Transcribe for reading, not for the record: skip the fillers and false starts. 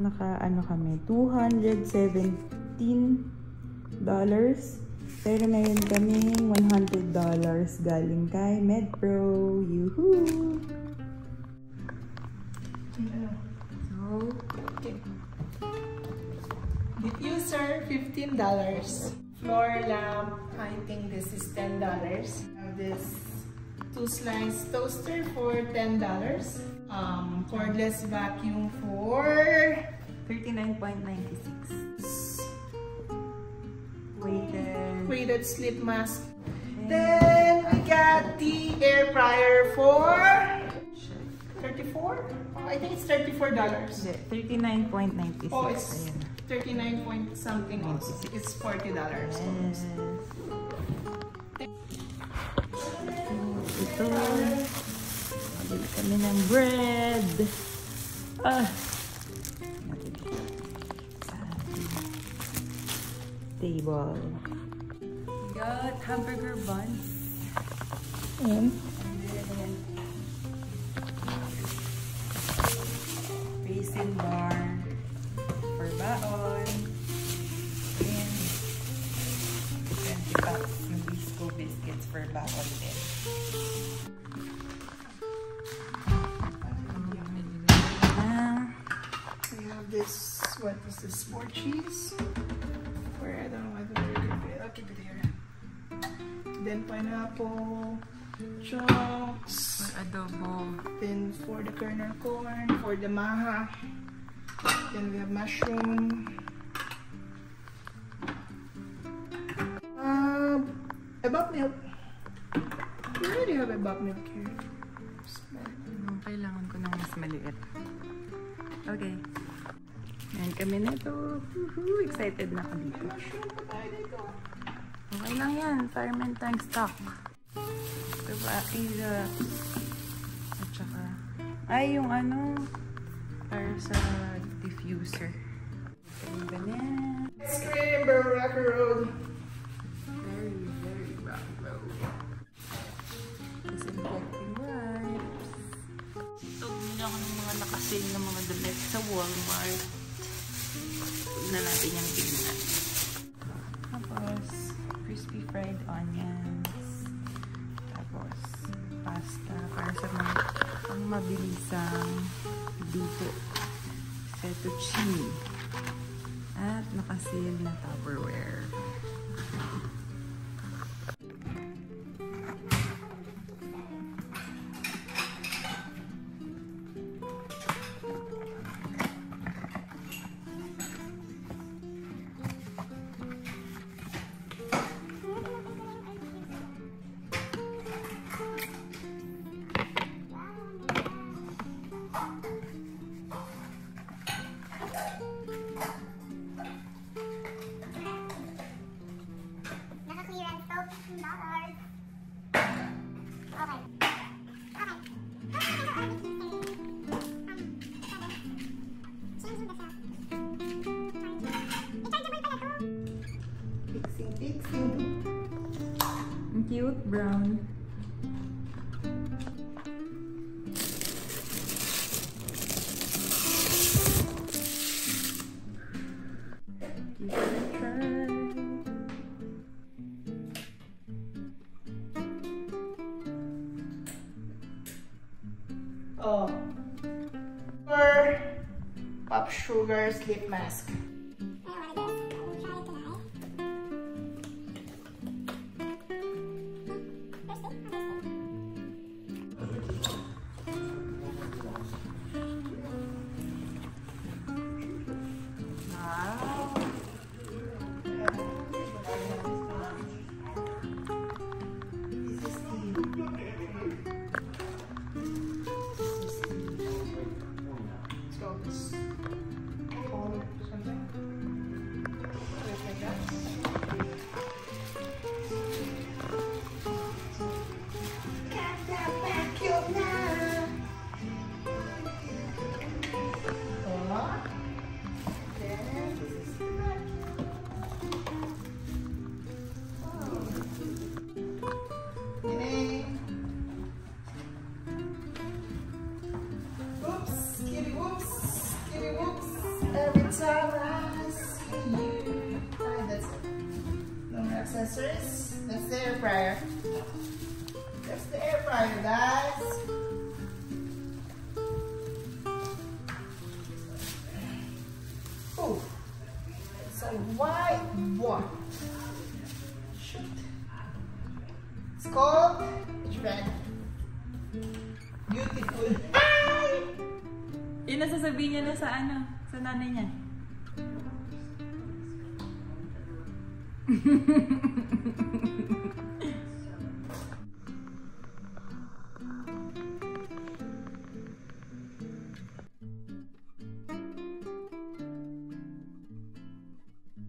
naka-ano kami, $217. Pero ngayon kaming $100 galing kay MedPro. Yuhuu! So, okay. Diffuser, $15. Floor lamp, I think this is $10. I have this 2-slice toaster for $10. Cordless vacuum for $39.96. weighted slip mask. Then we got the air fryer for 34? I think it's $34. $39.96. Oh, it's 39 point something also. It's $40. Yes. Ito. Bili kami ng bread. Table. We got hamburger buns. And Raisin bar for baon. And 20 packs yung Bisco biscuits for baon din. we have this, what is this, sport cheese? Where I don't know whether we're gonna put it. I'll keep it here. Then pineapple, chunks. For adobo. Then for the kernel corn, for the maha. Then we have mushroom. Ebap milk. We already have ebap milk here. Kailangan ko ng mas maliit. Okay. Yan kami na ito. Excited na ako dito. Okay lang yan. Fireman time stock. Diba? At saka, ay yung ano, para sa diffuser. Yung ganyan. Ice cream, Rocky Road. Very rocky road. Disinfecting wipes. Ito, bumili ako ng mga nakasale ng mga damit sa Walmart. Huwag na natin yung tingnan. Tapos, crispy fried onions. Tapos, pasta para sa mga pang mabilisang luto. Fettuccine. At nakasil na Tupperware. Cute brown. Oh, for Pop Sugar Sleep Mask. That's the air fryer. That's the air fryer, guys. Oh, it's a white one. Shoot. It's called red. Beautiful. Yun ang sasabihin niya na sa ano, sa nanay niya.